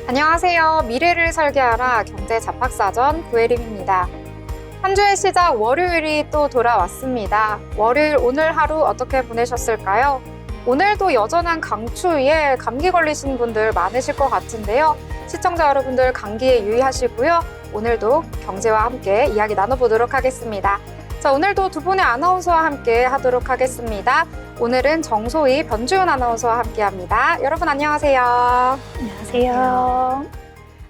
안녕하세요. 미래를 설계하라 경제잡학사전 구혜림입니다. 한 주의 시작 월요일이 또 돌아왔습니다. 월요일 오늘 하루 어떻게 보내셨을까요? 오늘도 여전한 강추위에 감기 걸리신 분들 많으실 것 같은데요. 시청자 여러분들 감기에 유의하시고요. 오늘도 경제와 함께 이야기 나눠보도록 하겠습니다. 자, 오늘도 두 분의 아나운서와 함께 하도록 하겠습니다. 오늘은 정소희, 변주은 아나운서와 함께합니다. 여러분 안녕하세요. 안녕하세요.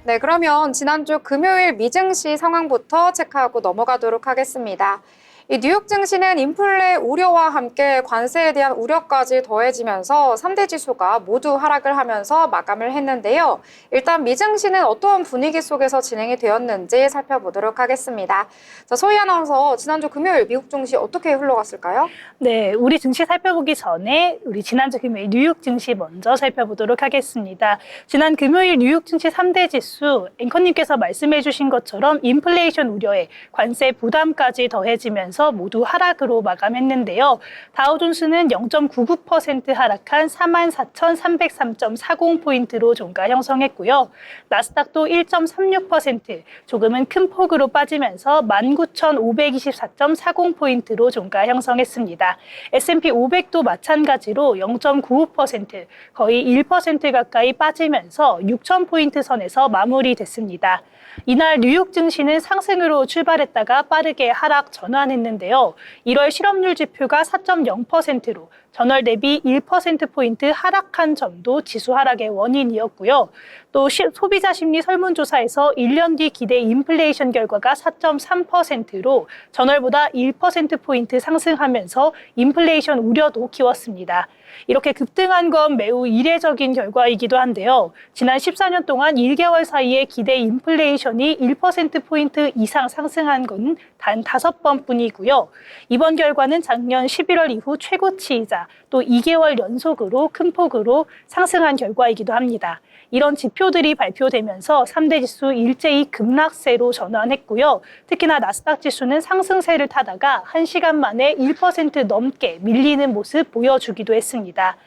네, 그러면 지난주 금요일 미증시 상황부터 체크하고 넘어가도록 하겠습니다. 이 뉴욕 증시는 인플레 우려와 함께 관세에 대한 우려까지 더해지면서 3대 지수가 모두 하락을 하면서 마감을 했는데요. 일단 미증시는 어떠한 분위기 속에서 진행이 되었는지 살펴보도록 하겠습니다. 자, 소희 아나운서, 지난주 금요일 미국 증시 어떻게 흘러갔을까요? 네, 우리 증시 살펴보기 전에 우리 지난주 금요일 뉴욕 증시 먼저 살펴보도록 하겠습니다. 지난 금요일 뉴욕 증시 3대 지수, 앵커님께서 말씀해 주신 것처럼 인플레이션 우려에 관세 부담까지 더해지면서 모두 하락으로 마감했는데요. 다우존스는 0.99% 하락한 44,303.40포인트로 종가 형성했고요. 나스닥도 1.36% 조금은 큰 폭으로 빠지면서 19,524.40포인트로 종가 형성했습니다. S&P 500도 마찬가지로 0.95% 거의 1% 가까이 빠지면서 6,000포인트 선에서 마무리됐습니다. 이날 뉴욕 증시는 상승으로 출발했다가 빠르게 하락 전환했는데요. 1월 실업률 지표가 4.0%로 전월 대비 1%포인트 하락한 점도 지수 하락의 원인이었고요. 또 소비자 심리 설문조사에서 1년 뒤 기대 인플레이션 결과가 4.3%로 전월보다 1%포인트 상승하면서 인플레이션 우려도 키웠습니다. 이렇게 급등한 건 매우 이례적인 결과이기도 한데요. 지난 14년 동안 1개월 사이에 기대 인플레이션이 1%포인트 이상 상승한 건 단 5번뿐이고요. 이번 결과는 작년 11월 이후 최고치이자 또 2개월 연속으로 큰 폭으로 상승한 결과이기도 합니다. 이런 지표들이 발표되면서 3대 지수 일제히 급락세로 전환했고요. 특히나 나스닥 지수는 상승세를 타다가 1시간 만에 1% 넘게 밀리는 모습 보여주기도 했습니다.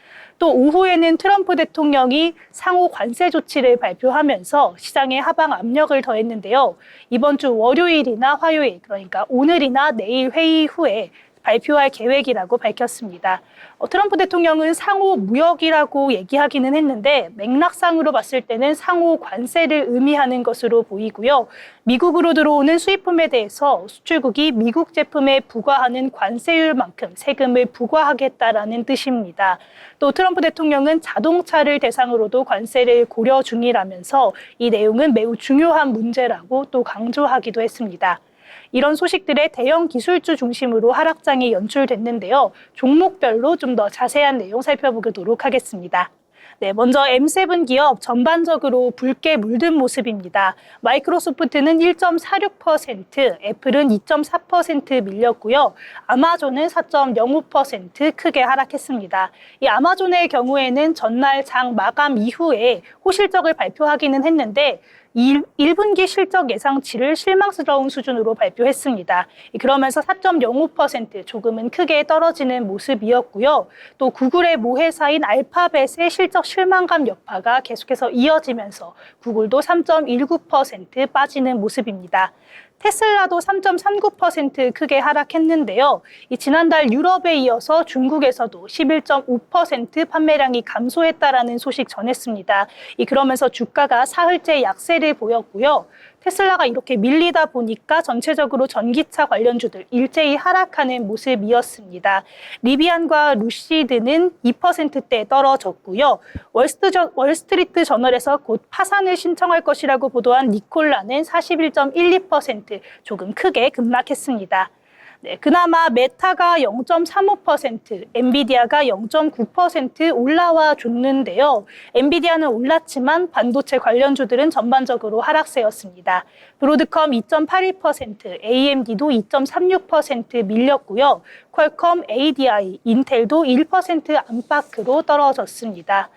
또 오후에는 트럼프 대통령이 상호 관세 조치를 발표하면서 시장에 하방 압력을 더했는데요. 이번 주 월요일이나 화요일, 그러니까 오늘이나 내일 회의 후에 발표할 계획이라고 밝혔습니다. 트럼프 대통령은 상호 무역이라고 얘기하기는 했는데 맥락상으로 봤을 때는 상호 관세를 의미하는 것으로 보이고요. 미국으로 들어오는 수입품에 대해서 수출국이 미국 제품에 부과하는 관세율만큼 세금을 부과하겠다라는 뜻입니다. 또 트럼프 대통령은 자동차를 대상으로도 관세를 고려 중이라면서 이 내용은 매우 중요한 문제라고 또 강조하기도 했습니다. 이런 소식들의 대형 기술주 중심으로 하락장이 연출됐는데요. 종목별로 좀 더 자세한 내용 살펴보도록 하겠습니다. 네, 먼저 M7 기업 전반적으로 붉게 물든 모습입니다. 마이크로소프트는 1.46%, 애플은 2.4% 밀렸고요. 아마존은 4.05% 크게 하락했습니다. 이 아마존의 경우에는 전날 장 마감 이후에 호실적을 발표하기는 했는데 1분기 실적 예상치를 실망스러운 수준으로 발표했습니다. 그러면서 4.05% 조금은 크게 떨어지는 모습이었고요. 또 구글의 모회사인 알파벳의 실적 실망감 여파가 계속해서 이어지면서 구글도 3.19% 빠지는 모습입니다. 테슬라도 3.39% 크게 하락했는데요. 지난달 유럽에 이어서 중국에서도 11.5% 판매량이 감소했다라는 소식 전했습니다. 그러면서 주가가 사흘째 약세를 보였고요. 테슬라가 이렇게 밀리다 보니까 전체적으로 전기차 관련주들 일제히 하락하는 모습이었습니다. 리비안과 루시드는 2%대 떨어졌고요. 월스트리트 저널에서 곧 파산을 신청할 것이라고 보도한 니콜라는 41.12% 조금 크게 급락했습니다. 네, 그나마 메타가 0.35%, 엔비디아가 0.9% 올라와 줬는데요. 엔비디아는 올랐지만 반도체 관련주들은 전반적으로 하락세였습니다. 브로드컴 2.81%, AMD도 2.36% 밀렸고요. 퀄컴, ADI, 인텔도 1% 안팎으로 떨어졌습니다.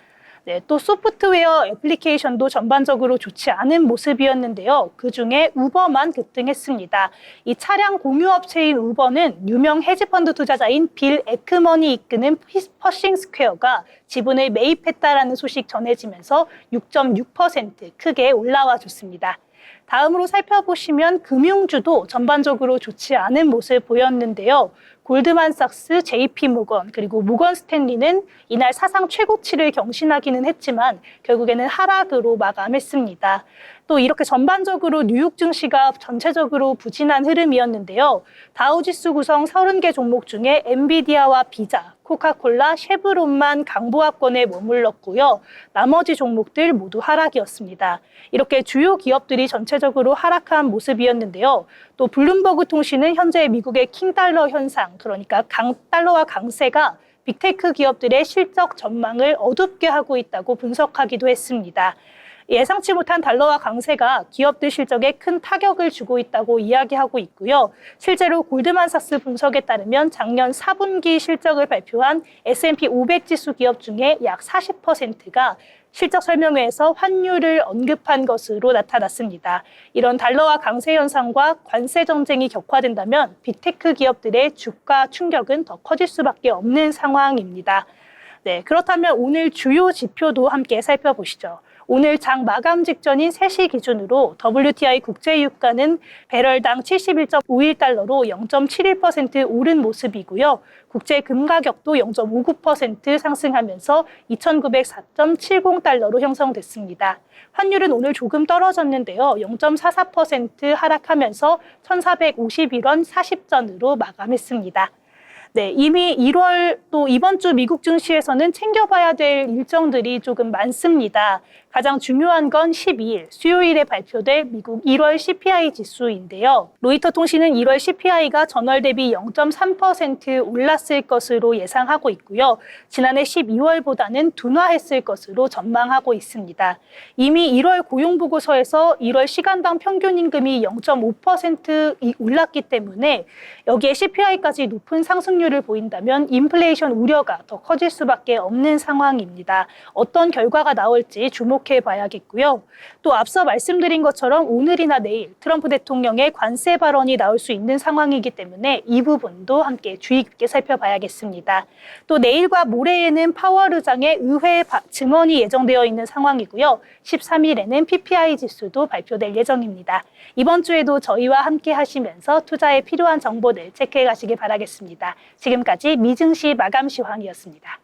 네, 또 소프트웨어 애플리케이션도 전반적으로 좋지 않은 모습이었는데요. 그중에 우버만 급등했습니다. 이 차량 공유업체인 우버는 유명 헤지펀드 투자자인 빌 에크먼이 이끄는 퍼싱 스퀘어가 지분을 매입했다라는 소식 전해지면서 6.6% 크게 올라와 줬습니다. 다음으로 살펴보시면 금융주도 전반적으로 좋지 않은 모습 보였는데요. 골드만삭스, JP모건, 그리고 모건 스탠리는 이날 사상 최고치를 경신하기는 했지만 결국에는 하락으로 마감했습니다. 또 이렇게 전반적으로 뉴욕 증시가 전체적으로 부진한 흐름이었는데요. 다우지수 구성 30개 종목 중에 엔비디아와 비자, 코카콜라, 쉐브론만 강보합권에 머물렀고요. 나머지 종목들 모두 하락이었습니다. 이렇게 주요 기업들이 전체적으로 하락한 모습이었는데요. 또 블룸버그 통신은 현재 미국의 킹달러 현상, 그러니까 달러와 강세가 빅테크 기업들의 실적 전망을 어둡게 하고 있다고 분석하기도 했습니다. 예상치 못한 달러와 강세가 기업들 실적에 큰 타격을 주고 있다고 이야기하고 있고요. 실제로 골드만삭스 분석에 따르면 작년 4분기 실적을 발표한 S&P 500 지수 기업 중에 약 40%가 실적 설명회에서 환율을 언급한 것으로 나타났습니다. 이런 달러와 강세 현상과 관세 정쟁이 격화된다면 빅테크 기업들의 주가 충격은 더 커질 수밖에 없는 상황입니다. 네, 그렇다면 오늘 주요 지표도 함께 살펴보시죠. 오늘 장 마감 직전인 3시 기준으로 WTI 국제유가는 배럴당 71.51달러로 0.71% 오른 모습이고요. 국제 금가격도 0.59% 상승하면서 2,904.70달러로 형성됐습니다. 환율은 오늘 조금 떨어졌는데요. 0.44% 하락하면서 1,451원 40전으로 마감했습니다. 네, 이미 1월 또 이번 주 미국 증시에서는 챙겨봐야 될 일정들이 조금 많습니다. 가장 중요한 건 12일 수요일에 발표될 미국 1월 CPI 지수인데요. 로이터 통신은 1월 CPI가 전월 대비 0.3% 올랐을 것으로 예상하고 있고요. 지난해 12월보다는 둔화했을 것으로 전망하고 있습니다. 이미 1월 고용보고서에서 1월 시간당 평균 임금이 0.5% 올랐기 때문에 여기에 CPI까지 높은 상승률을 보인다면 인플레이션 우려가 더 커질 수밖에 없는 상황입니다. 어떤 결과가 나올지 주목해 봐야겠고요. 또 앞서 말씀드린 것처럼 오늘이나 내일 트럼프 대통령의 관세 발언이 나올 수 있는 상황이기 때문에 이 부분도 함께 주의 깊게 살펴봐야겠습니다. 또 내일과 모레에는 파월 의장의 의회 증언이 예정되어 있는 상황이고요. 13일에는 PPI 지수도 발표될 예정입니다. 이번 주에도 저희와 함께 하시면서 투자에 필요한 정보들 체크해 가시기 바라겠습니다. 지금까지 미증시 마감 시황이었습니다.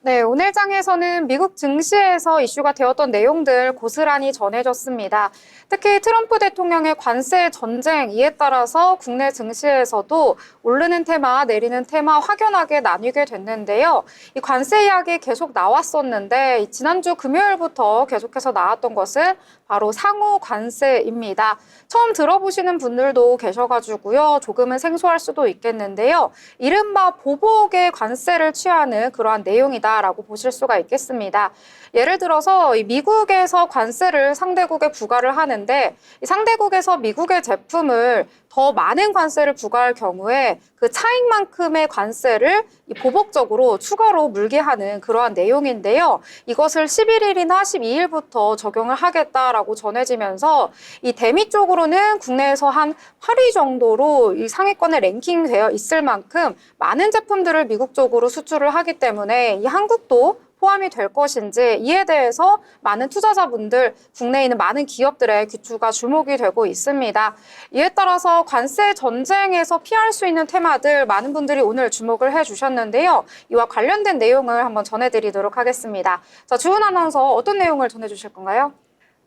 네, 오늘 장에서는 미국 증시에서 이슈가 되었던 내용들 고스란히 전해졌습니다. 특히 트럼프 대통령의 관세 전쟁, 이에 따라서 국내 증시에서도 오르는 테마, 내리는 테마 확연하게 나뉘게 됐는데요. 이 관세 이야기 계속 나왔었는데 지난주 금요일부터 계속해서 나왔던 것은 바로 상호 관세입니다. 처음 들어보시는 분들도 계셔가지고요. 조금은 생소할 수도 있겠는데요. 이른바 보복의 관세를 취하는 그러한 내용이다라고 보실 수가 있겠습니다. 예를 들어서 미국에서 관세를 상대국에 부과를 하는데 이 상대국에서 미국의 제품을 더 많은 관세를 부과할 경우에 그 차익만큼의 관세를 보복적으로 추가로 물게 하는 그러한 내용인데요. 이것을 11일이나 12일부터 적용을 하겠다라고 전해지면서 이 대미 쪽으로는 국내에서 한 8위 정도로 이 상위권에 랭킹되어 있을 만큼 많은 제품들을 미국 쪽으로 수출을 하기 때문에 이 한국도 포함이 될 것인지 이에 대해서 많은 투자자분들, 국내에 있는 많은 기업들의 귀추가 주목이 되고 있습니다. 이에 따라서 관세 전쟁에서 피할 수 있는 테마들 많은 분들이 오늘 주목을 해주셨는데요. 이와 관련된 내용을 한번 전해드리도록 하겠습니다. 자, 주은 아나운서 어떤 내용을 전해주실 건가요?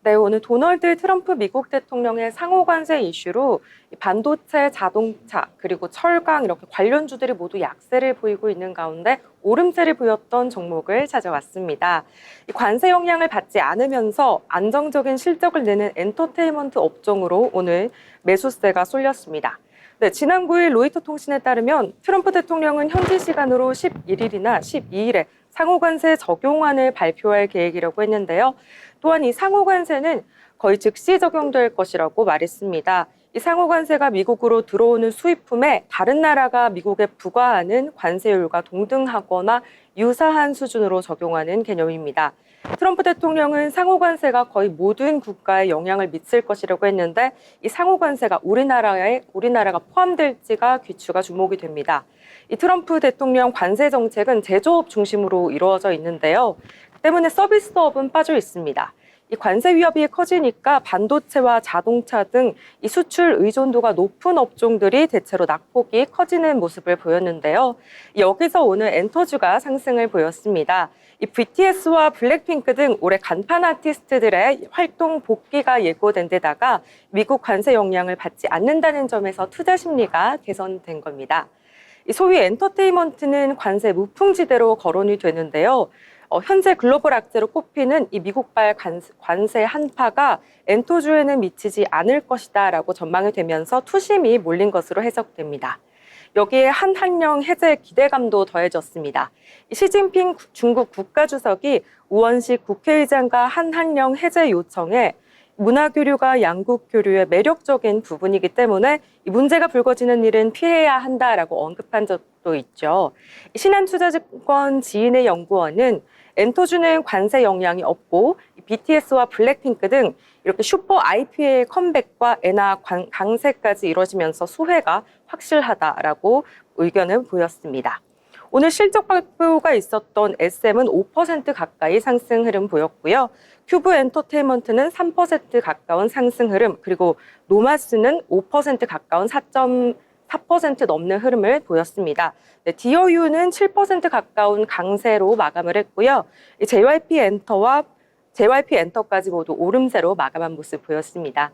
네, 오늘 도널드 트럼프 미국 대통령의 상호 관세 이슈로 반도체, 자동차, 그리고 철강 이렇게 관련주들이 모두 약세를 보이고 있는 가운데 오름세를 보였던 종목을 찾아왔습니다. 이 관세 영향을 받지 않으면서 안정적인 실적을 내는 엔터테인먼트 업종으로 오늘 매수세가 쏠렸습니다. 네, 지난 9일 로이터 통신에 따르면 트럼프 대통령은 현지 시간으로 11일이나 12일에 상호관세 적용안을 발표할 계획이라고 했는데요. 또한 이 상호관세는 거의 즉시 적용될 것이라고 말했습니다. 이 상호관세가 미국으로 들어오는 수입품에 다른 나라가 미국에 부과하는 관세율과 동등하거나 유사한 수준으로 적용하는 개념입니다. 트럼프 대통령은 상호관세가 거의 모든 국가에 영향을 미칠 것이라고 했는데 이 상호관세가 우리나라가 포함될지가 귀추가 주목이 됩니다. 이 트럼프 대통령 관세 정책은 제조업 중심으로 이루어져 있는데요. 때문에 서비스업은 빠져 있습니다. 이 관세 위협이 커지니까 반도체와 자동차 등 이 수출 의존도가 높은 업종들이 대체로 낙폭이 커지는 모습을 보였는데요. 여기서 오늘 엔터주가 상승을 보였습니다. 이 BTS와 블랙핑크 등 올해 간판 아티스트들의 활동 복귀가 예고된 데다가 미국 관세 영향을 받지 않는다는 점에서 투자 심리가 개선된 겁니다. 이 소위 엔터테인먼트는 관세 무풍지대로 거론이 되는데요. 현재 글로벌 악재로 꼽히는 이 미국발 관세 한파가 엔터주에는 미치지 않을 것이다라고 전망이 되면서 투심이 몰린 것으로 해석됩니다. 여기에 한한령 해제 기대감도 더해졌습니다. 시진핑 중국 국가주석이 우원식 국회의장과 한한령 해제 요청에 문화교류가 양국 교류의 매력적인 부분이기 때문에 이 문제가 불거지는 일은 피해야 한다라고 언급한 적도 있죠. 신한투자증권 지인의 연구원은 엔터주는 관세 영향이 없고 BTS와 블랙핑크 등 이렇게 슈퍼 IP의 컴백과 엔화 강세까지 이루어지면서 수혜가 확실하다라고 의견을 보였습니다. 오늘 실적 발표가 있었던 SM은 5% 가까이 상승 흐름 보였고요. 큐브 엔터테인먼트는 3% 가까운 상승 흐름, 그리고 노마스는 5% 가까운 4% 넘는 흐름을 보였습니다. 네, 디어유는 7% 가까운 강세로 마감을 했고요. JYP 엔터까지 모두 오름세로 마감한 모습 보였습니다.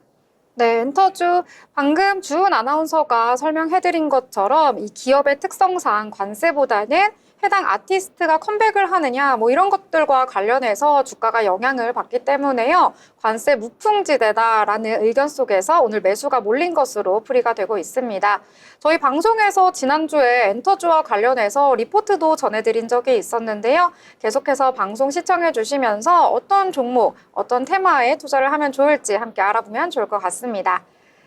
네, 엔터주 방금 주은 아나운서가 설명해드린 것처럼 이 기업의 특성상 관세보다는 해당 아티스트가 컴백을 하느냐 뭐 이런 것들과 관련해서 주가가 영향을 받기 때문에요. 관세 무풍지대다라는 의견 속에서 오늘 매수가 몰린 것으로 풀이가 되고 있습니다. 저희 방송에서 지난주에 엔터주와 관련해서 리포트도 전해드린 적이 있었는데요. 계속해서 방송 시청해 주시면서 어떤 종목, 어떤 테마에 투자를 하면 좋을지 함께 알아보면 좋을 것 같습니다.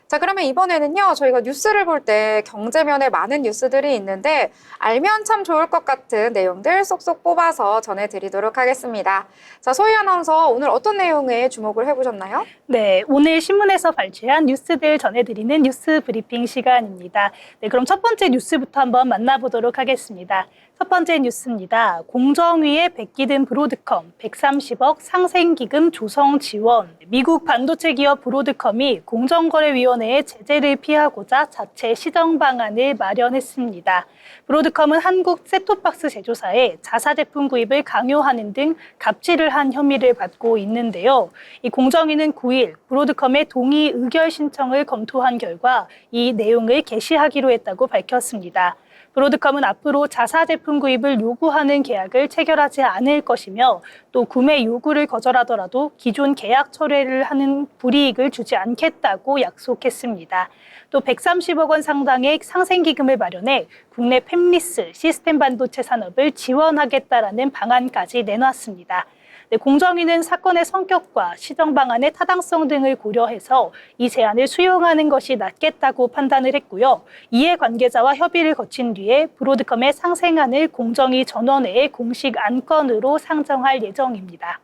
자, 그러면 이번에는요, 저희가 뉴스를 볼 때 경제면에 많은 뉴스들이 있는데 알면 참 좋을 것 같은 내용들 쏙쏙 뽑아서 전해드리도록 하겠습니다. 자, 소희 아나운서 오늘 어떤 내용에 주목을 해보셨나요? 네, 오늘 신문에서 발췌한 뉴스들 전해드리는 뉴스 브리핑 시간입니다. 네, 그럼 첫 번째 뉴스부터 한번 만나보도록 하겠습니다. 첫 번째 뉴스입니다. 공정위에 베끼든 브로드컴 130억 상생기금 조성 지원. 미국 반도체 기업 브로드컴이 공정거래위원회의 제재를 피하고자 자체 시정 방안을 마련했습니다. 브로드컴은 한국 셋톱박스 제조사에 자사 제품 구입을 강요하는 등 갑질을 한 혐의를 받고 있는데요. 이 공정위는 9일 브로드컴의 동의 의결 신청을 검토한 결과 이 내용을 게시하기로 했다고 밝혔습니다. 브로드컴은 앞으로 자사 제품 구입을 요구하는 계약을 체결하지 않을 것이며 또 구매 요구를 거절하더라도 기존 계약 철회를 하는 불이익을 주지 않겠다고 약속했습니다. 또 130억 원 상당의 상생기금을 마련해 국내 팹리스 시스템 반도체 산업을 지원하겠다라는 방안까지 내놨습니다. 네, 공정위는 사건의 성격과 시정 방안의 타당성 등을 고려해서 이 제안을 수용하는 것이 낫겠다고 판단을 했고요. 이해 관계자와 협의를 거친 뒤에 브로드컴의 상생안을 공정위 전원회의 공식 안건으로 상정할 예정입니다.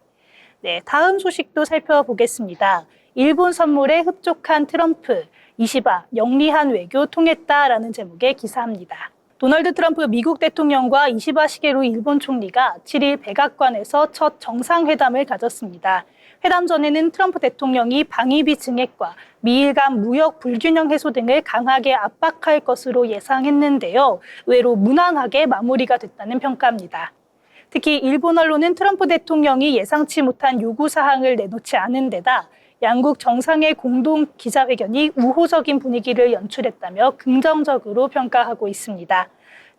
네, 다음 소식도 살펴보겠습니다. 일본 선물에 흡족한 트럼프, 이시바 영리한 외교 통했다라는 제목의 기사입니다. 도널드 트럼프 미국 대통령과 이시바 시게루 일본 총리가 7일 백악관에서 첫 정상회담을 가졌습니다. 회담 전에는 트럼프 대통령이 방위비 증액과 미일 간 무역 불균형 해소 등을 강하게 압박할 것으로 예상했는데요. 의외로 무난하게 마무리가 됐다는 평가입니다. 특히 일본 언론은 트럼프 대통령이 예상치 못한 요구사항을 내놓지 않은 데다 양국 정상의 공동 기자회견이 우호적인 분위기를 연출했다며 긍정적으로 평가하고 있습니다.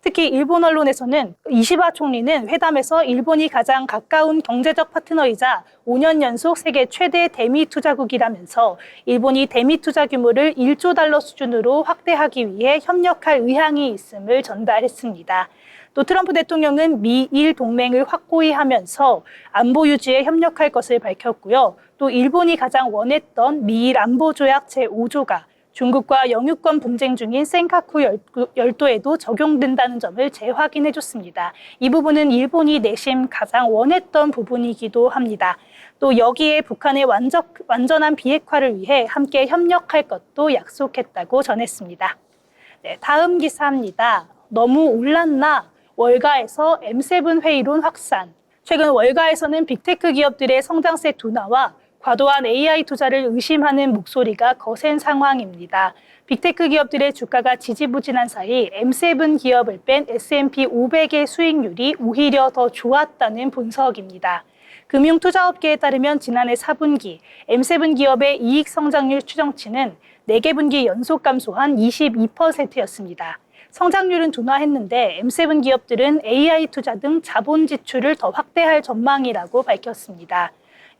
특히 일본 언론에서는 이시바 총리는 회담에서 일본이 가장 가까운 경제적 파트너이자 5년 연속 세계 최대 대미 투자국이라면서 일본이 대미 투자 규모를 1조 달러 수준으로 확대하기 위해 협력할 의향이 있음을 전달했습니다. 또 트럼프 대통령은 미일 동맹을 확고히 하면서 안보 유지에 협력할 것을 밝혔고요. 또 일본이 가장 원했던 미일 안보조약 제5조가 중국과 영유권 분쟁 중인 센카쿠 열도에도 적용된다는 점을 재확인해줬습니다. 이 부분은 일본이 내심 가장 원했던 부분이기도 합니다. 또 여기에 북한의 완전한 비핵화를 위해 함께 협력할 것도 약속했다고 전했습니다. 네, 다음 기사입니다. 너무 올랐나? 월가에서 M7 회의론 확산. 최근 월가에서는 빅테크 기업들의 성장세 둔화와 과도한 AI 투자를 의심하는 목소리가 거센 상황입니다. 빅테크 기업들의 주가가 지지부진한 사이 M7 기업을 뺀 S&P 500의 수익률이 오히려 더 좋았다는 분석입니다. 금융투자업계에 따르면 지난해 4분기 M7 기업의 이익 성장률 추정치는 4개 분기 연속 감소한 22%였습니다. 성장률은 둔화했는데 M7 기업들은 AI 투자 등 자본 지출을 더 확대할 전망이라고 밝혔습니다.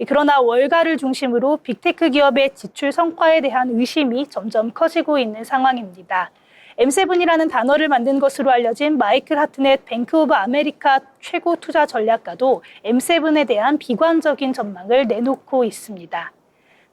그러나 월가를 중심으로 빅테크 기업의 지출 성과에 대한 의심이 점점 커지고 있는 상황입니다. M7이라는 단어를 만든 것으로 알려진 마이클 하트넷 뱅크 오브 아메리카 최고 투자 전략가도 M7에 대한 비관적인 전망을 내놓고 있습니다.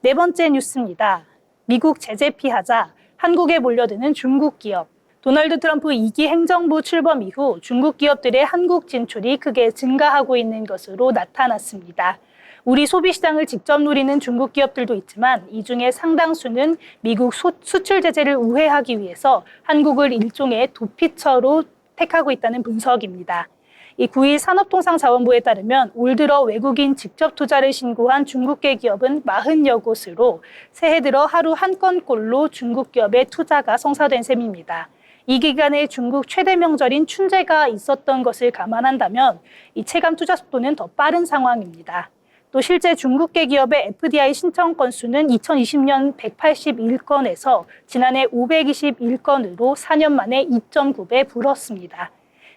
네 번째 뉴스입니다. 미국 제재 피하자, 한국에 몰려드는 중국 기업. 도널드 트럼프 2기 행정부 출범 이후 중국 기업들의 한국 진출이 크게 증가하고 있는 것으로 나타났습니다. 우리 소비시장을 직접 노리는 중국 기업들도 있지만 이 중에 상당수는 미국 수출 제재를 우회하기 위해서 한국을 일종의 도피처로 택하고 있다는 분석입니다. 이 9일 산업통상자원부에 따르면 올 들어 외국인 직접 투자를 신고한 중국계 기업은 40여 곳으로 새해 들어 하루 한 건꼴로 중국 기업의 투자가 성사된 셈입니다. 이 기간에 중국 최대 명절인 춘제가 있었던 것을 감안한다면 이 체감 투자 속도는 더 빠른 상황입니다. 또 실제 중국계 기업의 FDI 신청 건수는 2020년 181건에서 지난해 521건으로 4년 만에 2.9배 불었습니다.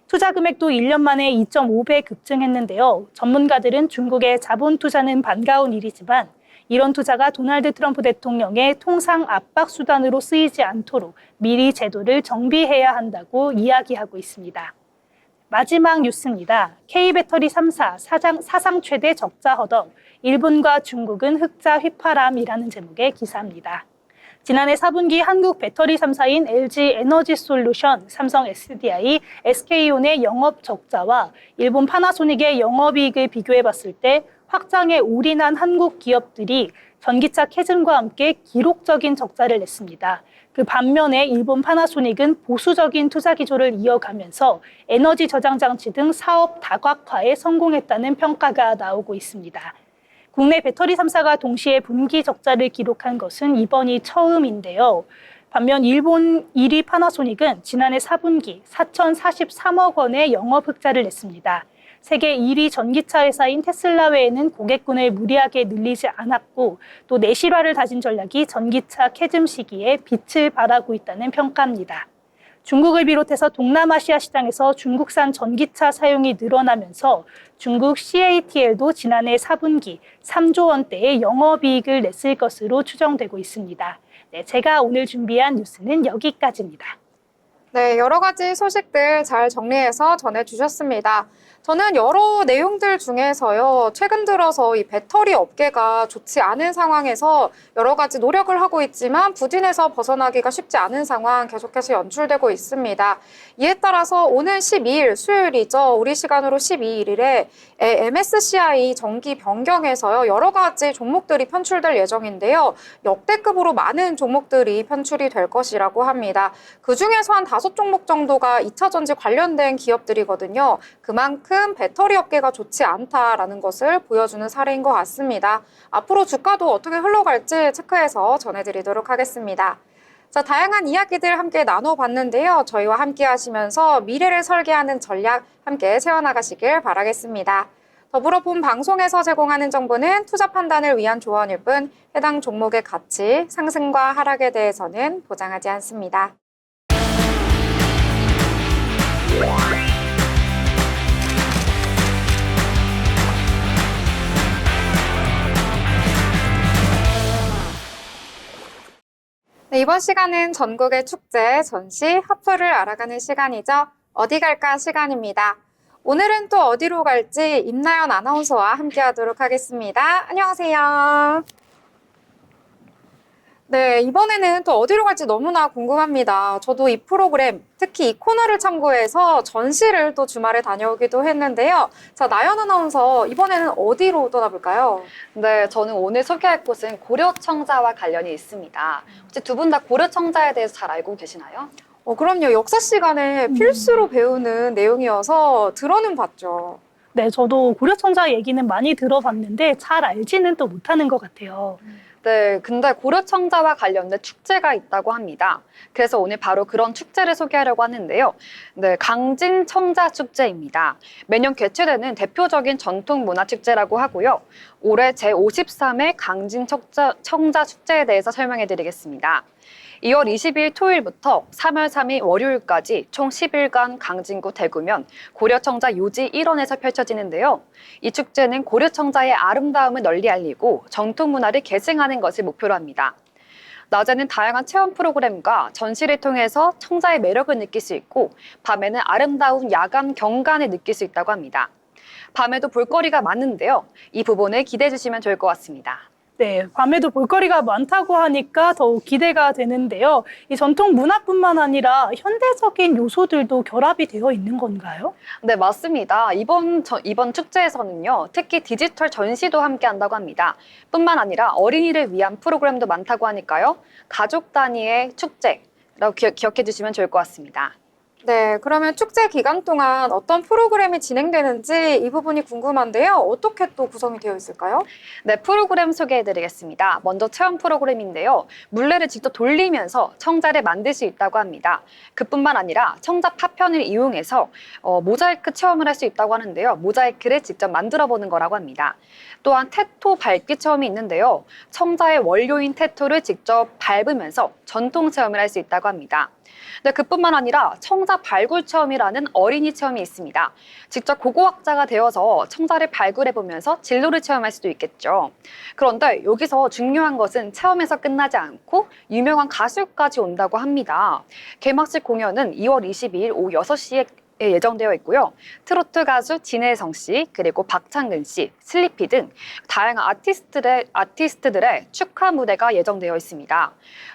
투자 금액도 1년 만에 2.5배 급증했는데요. 전문가들은 중국의 자본 투자는 반가운 일이지만 이런 투자가 도널드 트럼프 대통령의 통상 압박 수단으로 쓰이지 않도록 미리 제도를 정비해야 한다고 이야기하고 있습니다. 마지막 뉴스입니다. K배터리 3사 사상 최대 적자 허덕, 일본과 중국은 흑자 휘파람이라는 제목의 기사입니다. 지난해 4분기 한국 배터리 3사인 LG 에너지솔루션, 삼성 SDI, SK온의 영업 적자와 일본 파나소닉의 영업이익을 비교해봤을 때 확장에 올인한 한국 기업들이 전기차 캐즘과 함께 기록적인 적자를 냈습니다. 그 반면에 일본 파나소닉은 보수적인 투자 기조를 이어가면서 에너지 저장 장치 등 사업 다각화에 성공했다는 평가가 나오고 있습니다. 국내 배터리 3사가 동시에 분기 적자를 기록한 것은 이번이 처음인데요. 반면 일본 1위 파나소닉은 지난해 4분기 4,043억 원의 영업 흑자를 냈습니다. 세계 1위 전기차 회사인 테슬라 외에는 고객군을 무리하게 늘리지 않았고 또 내실화를 다진 전략이 전기차 캐즘 시기에 빛을 발하고 있다는 평가입니다. 중국을 비롯해서 동남아시아 시장에서 중국산 전기차 사용이 늘어나면서 중국 CATL도 지난해 4분기 3조 원대의 영업이익을 냈을 것으로 추정되고 있습니다. 네, 제가 오늘 준비한 뉴스는 여기까지입니다. 네, 여러 가지 소식들 잘 정리해서 전해주셨습니다. 저는 여러 내용들 중에서요, 최근 들어서 이 배터리 업계가 좋지 않은 상황에서 여러 가지 노력을 하고 있지만 부진에서 벗어나기가 쉽지 않은 상황 계속해서 연출되고 있습니다. 이에 따라서 오는 12일 수요일이죠. 우리 시간으로 12일에 MSCI 정기 변경에서요, 여러 가지 종목들이 편출될 예정인데요. 역대급으로 많은 종목들이 편출이 될 것이라고 합니다. 그중에서 한 5종목 정도가 2차 전지 관련된 기업들이거든요. 그만큼 배터리 업계가 좋지 않다라는 것을 보여주는 사례인 것 같습니다. 앞으로 주가도 어떻게 흘러갈지 체크해서 전해드리도록 하겠습니다. 자, 다양한 이야기들 함께 나눠봤는데요. 저희와 함께 하시면서 미래를 설계하는 전략 함께 세워나가시길 바라겠습니다. 더불어 본 방송에서 제공하는 정보는 투자 판단을 위한 조언일 뿐 해당 종목의 가치, 상승과 하락에 대해서는 보장하지 않습니다. 네, 이번 시간은 전국의 축제, 전시, 하프를 알아가는 시간이죠. 어디 갈까 시간입니다. 오늘은 또 어디로 갈지 임나연 아나운서와 함께 하도록 하겠습니다. 안녕하세요. 네, 이번에는 또 어디로 갈지 너무나 궁금합니다. 저도 이 프로그램, 특히 이 코너를 참고해서 전시를 또 주말에 다녀오기도 했는데요. 자, 나연 아나운서, 이번에는 어디로 떠나볼까요? 네, 저는 오늘 소개할 곳은 고려청자와 관련이 있습니다. 혹시 두 분 다 고려청자에 대해서 잘 알고 계시나요? 그럼요. 역사 시간에 필수로 배우는 내용이어서 들어는 봤죠. 네, 저도 고려청자 얘기는 많이 들어봤는데 잘 알지는 또 못하는 것 같아요. 네, 근데 고려청자와 관련된 축제가 있다고 합니다. 그래서 오늘 바로 그런 축제를 소개하려고 하는데요. 네, 강진청자축제입니다. 매년 개최되는 대표적인 전통문화축제라고 하고요. 올해 제53회 강진청자축제에 대해서 설명해 드리겠습니다. 2월 22일 토요일부터 3월 3일 월요일까지 총 10일간 강진구 대구면 고려청자 요지 1원에서 펼쳐지는데요. 이 축제는 고려청자의 아름다움을 널리 알리고 전통문화를 계승하는 것을 목표로 합니다. 낮에는 다양한 체험 프로그램과 전시를 통해서 청자의 매력을 느낄 수 있고 밤에는 아름다운 야간 경관을 느낄 수 있다고 합니다. 밤에도 볼거리가 많은데요. 이 부분을 기대해 주시면 좋을 것 같습니다. 네, 밤에도 볼거리가 많다고 하니까 더욱 기대가 되는데요. 이 전통 문화뿐만 아니라 현대적인 요소들도 결합이 되어 있는 건가요? 네, 맞습니다. 이번 축제에서는요, 특히 디지털 전시도 함께 한다고 합니다. 뿐만 아니라 어린이를 위한 프로그램도 많다고 하니까요. 가족 단위의 축제라고 기억해 주시면 좋을 것 같습니다. 네, 그러면 축제 기간 동안 어떤 프로그램이 진행되는지 이 부분이 궁금한데요. 어떻게 또 구성이 되어 있을까요? 네, 프로그램 소개해드리겠습니다. 먼저 체험 프로그램인데요. 물레를 직접 돌리면서 청자를 만들 수 있다고 합니다. 그뿐만 아니라 청자 파편을 이용해서 모자이크 체험을 할 수 있다고 하는데요. 모자이크를 직접 만들어보는 거라고 합니다. 또한 태토 밟기 체험이 있는데요. 청자의 원료인 태토를 직접 밟으면서 전통 체험을 할 수 있다고 합니다. 네, 그뿐만 아니라 청자 발굴 체험이라는 어린이 체험이 있습니다. 직접 고고학자가 되어서 청자를 발굴해보면서 진로를 체험할 수도 있겠죠. 그런데 여기서 중요한 것은 체험에서 끝나지 않고 유명한 가수까지 온다고 합니다. 개막식 공연은 2월 22일 오후 6시에 예정되어 있고요. 트로트 가수 진혜성 씨, 그리고 박창근 씨, 슬리피 등 다양한 아티스트들의 축하 무대가 예정되어 있습니다.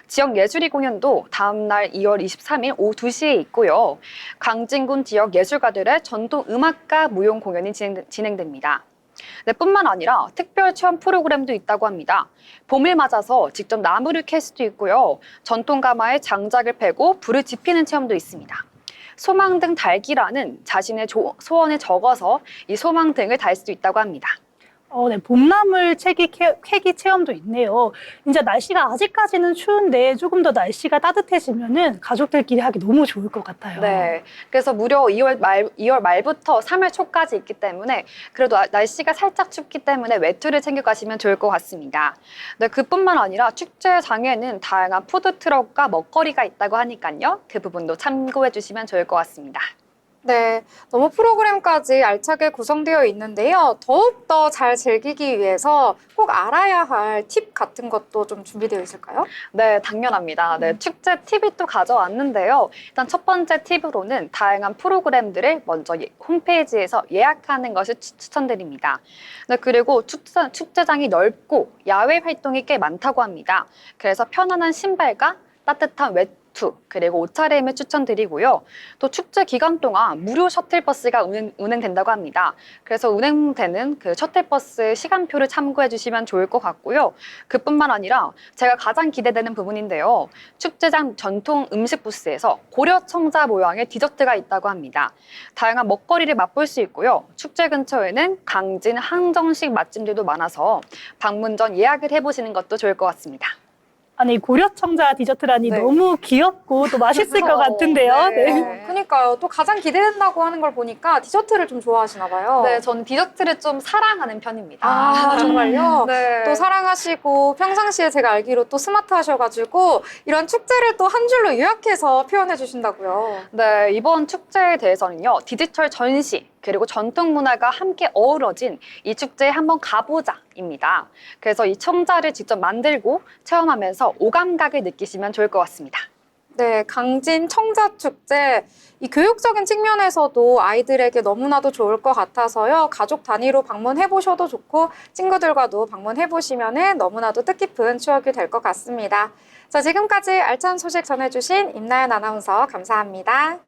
지역 예술이 공연도 다음 날 2월 23일 오후 2시에 있고요. 강진군 지역 예술가들의 전통 음악가 무용 공연이 진행됩니다. 네, 뿐만 아니라 특별 체험 프로그램도 있다고 합니다. 봄을 맞아서 직접 나무를 캘 수도 있고요. 전통 가마에 장작을 패고 불을 지피는 체험도 있습니다. 소망등 달기라는 자신의 소원을 적어서 이 소망등을 달 수도 있다고 합니다. 네, 봄나물 캐기 체험도 있네요. 이제 날씨가 아직까지는 추운데 조금 더 날씨가 따뜻해지면은 가족들끼리 하기 너무 좋을 것 같아요. 네, 그래서 무려 2월 말부터 3월 초까지 있기 때문에 그래도 날씨가 살짝 춥기 때문에 외투를 챙겨가시면 좋을 것 같습니다. 네, 그뿐만 아니라 축제장에는 다양한 푸드트럭과 먹거리가 있다고 하니까요. 그 부분도 참고해 주시면 좋을 것 같습니다. 네, 너무 프로그램까지 알차게 구성되어 있는데요. 더욱더 잘 즐기기 위해서 꼭 알아야 할 팁 같은 것도 좀 준비되어 있을까요? 네, 당연합니다. 네, 축제 팁이 또 가져왔는데요. 일단 첫 번째 팁으로는 다양한 프로그램들을 먼저 홈페이지에서 예약하는 것을 추천드립니다. 네, 그리고 축제장이 넓고 야외 활동이 꽤 많다고 합니다. 그래서 편안한 신발과 따뜻한 외투, 그리고 옷차림을 추천드리고요. 또 축제 기간 동안 무료 셔틀버스가 운행된다고 합니다. 그래서 운행되는 그 셔틀버스 시간표를 참고해 주시면 좋을 것 같고요. 그뿐만 아니라 제가 가장 기대되는 부분인데요. 축제장 전통 음식 부스에서 고려청자 모양의 디저트가 있다고 합니다. 다양한 먹거리를 맛볼 수 있고요. 축제 근처에는 강진 항정식 맛집들도 많아서 방문 전 예약을 해보시는 것도 좋을 것 같습니다. 아니, 고려청자 디저트라니 네. 너무 귀엽고 또 맛있을 것 같은데요. 네. 그러니까요. 또 가장 기대된다고 하는 걸 보니까 디저트를 좀 좋아하시나 봐요. 네, 저는 디저트를 좀 사랑하는 편입니다. 아, 정말요? 네. 또 사랑하시고 평상시에 제가 알기로 또 스마트하셔가지고 이런 축제를 또 한 줄로 요약해서 표현해 주신다고요. 네, 이번 축제에 대해서는요, 디지털 전시, 그리고 전통 문화가 함께 어우러진 이 축제에 한번 가보자입니다. 그래서 이 청자를 직접 만들고 체험하면서 오감각을 느끼시면 좋을 것 같습니다. 네, 강진 청자축제. 이 교육적인 측면에서도 아이들에게 너무나도 좋을 것 같아서요. 가족 단위로 방문해 보셔도 좋고 친구들과도 방문해 보시면 너무나도 뜻깊은 추억이 될 것 같습니다. 자, 지금까지 알찬 소식 전해주신 임나연 아나운서 감사합니다.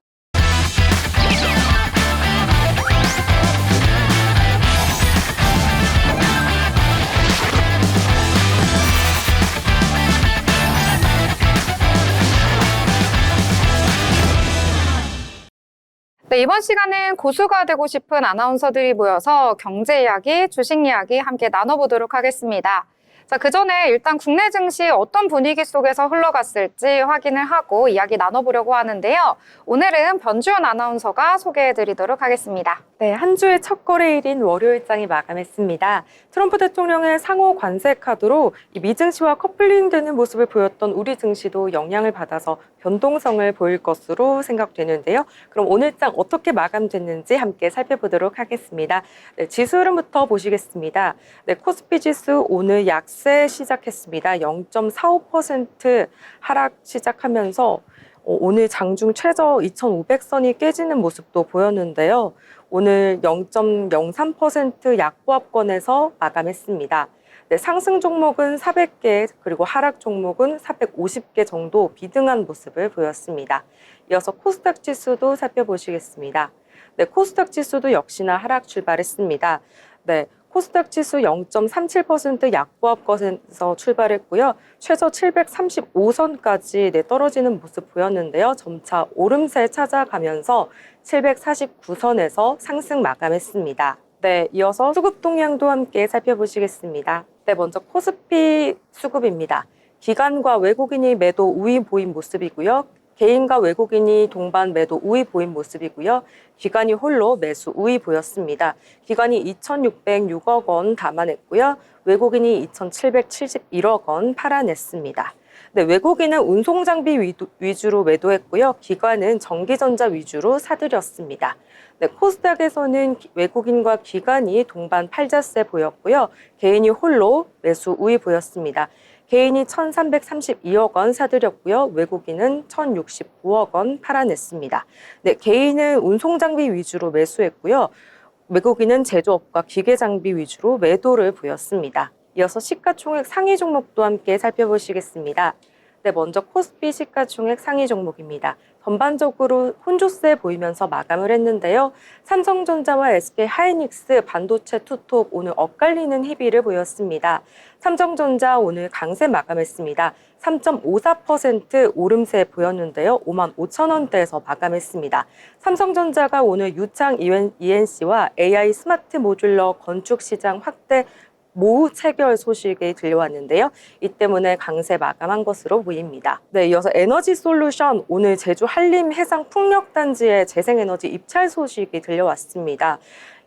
네, 이번 시간은 고수가 되고 싶은 아나운서들이 모여서 경제 이야기, 주식 이야기 함께 나눠보도록 하겠습니다. 자, 그 전에 일단 국내 증시 어떤 분위기 속에서 흘러갔을지 확인을 하고 이야기 나눠보려고 하는데요. 오늘은 변주연 아나운서가 소개해드리도록 하겠습니다. 네, 한 주의 첫 거래일인 월요일장이 마감했습니다. 트럼프 대통령의 상호 관세 카드로 이 미증시와 커플링되는 모습을 보였던 우리 증시도 영향을 받아서 변동성을 보일 것으로 생각되는데요. 그럼 오늘장 어떻게 마감됐는지 함께 살펴보도록 하겠습니다. 네, 지수 흐름부터 보시겠습니다. 네, 코스피 지수 오늘 약세 시작했습니다. 0.45% 하락 시작하면서 오늘 장중 최저 2,500선이 깨지는 모습도 보였는데요. 오늘 0.03% 약보합권에서 마감했습니다. 네, 상승 종목은 400개 그리고 하락 종목은 450개 정도 비등한 모습을 보였습니다. 이어서 코스닥 지수도 살펴보시겠습니다. 네, 코스닥 지수도 역시나 하락 출발했습니다. 네, 코스닥 지수 0.37% 약보합권에서 출발했고요. 최저 735선까지 떨어지는 모습 보였는데요. 점차 오름세 찾아가면서 749선에서 상승 마감했습니다. 네, 이어서 수급 동향도 함께 살펴보시겠습니다. 네, 먼저 코스피 수급입니다. 기관과 외국인이 매도 우위 보인 모습이고요. 개인과 외국인이 동반 매도 우위 보인 모습이고요. 기관이 홀로 매수 우위 보였습니다. 기관이 2,606억 원 담아냈고요. 외국인이 2,771억 원 팔아냈습니다. 네, 외국인은 운송장비 위주로 매도했고요. 기관은 전기전자 위주로 사들였습니다. 네, 코스닥에서는 외국인과 기관이 동반 팔자세 보였고요. 개인이 홀로 매수 우위 보였습니다. 개인이 1,332억 원 사들였고요. 외국인은 1,069억 원 팔아냈습니다. 네, 개인은 운송장비 위주로 매수했고요. 외국인은 제조업과 기계장비 위주로 매도를 보였습니다. 이어서 시가총액 상위 종목도 함께 살펴보시겠습니다. 네, 먼저 코스피 시가총액 상위 종목입니다. 전반적으로 혼조세 보이면서 마감을 했는데요. 삼성전자와 SK하이닉스 반도체 투톱 오늘 엇갈리는 희비를 보였습니다. 삼성전자 오늘 강세 마감했습니다. 3.54% 오름세 보였는데요. 55,000원대에서 마감했습니다. 삼성전자가 오늘 유창 ENC와 AI 스마트 모듈러 건축 시장 확대 모후 체결 소식이 들려왔는데요. 이 때문에 강세 마감한 것으로 보입니다. 네, 이어서 에너지 솔루션 오늘 제주 한림 해상 풍력단지의 재생에너지 입찰 소식이 들려왔습니다.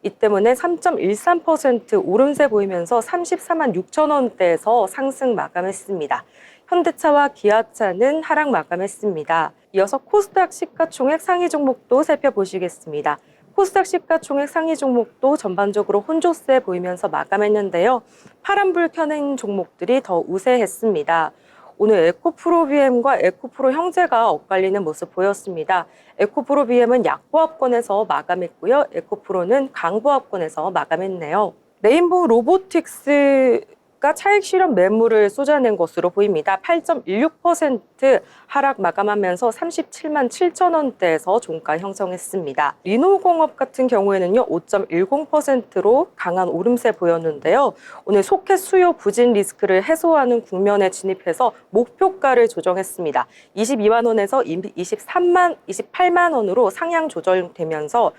이 때문에 3.13% 오름세 보이면서 34만 6천 원대에서 상승 마감했습니다. 현대차와 기아차는 하락 마감했습니다. 이어서 코스닥 시가총액 상위 종목도 살펴보시겠습니다. 코스닥 시가총액 상위 종목도 전반적으로 혼조세 보이면서 마감했는데요. 파란불 켜낸 종목들이 더 우세했습니다. 오늘 에코프로비엠과 에코프로 형제가 엇갈리는 모습 보였습니다. 에코프로비엠은 약보합권에서 마감했고요. 에코프로는 강보합권에서 마감했네요. 레인보우 로보틱스가 차익 실현 매물을 쏟아낸 것으로 보입니다. 8.16% 하락 마감하면서 37만 7천 원대에서 종가 형성했습니다. 리노공업 같은 경우에는요 5.10%로 강한 오름세 보였는데요. 오늘 소켓 수요 부진 리스크를 해소하는 국면에 진입해서 목표가를 조정했습니다. 22만 원에서 28만 원으로 상향 조정되면서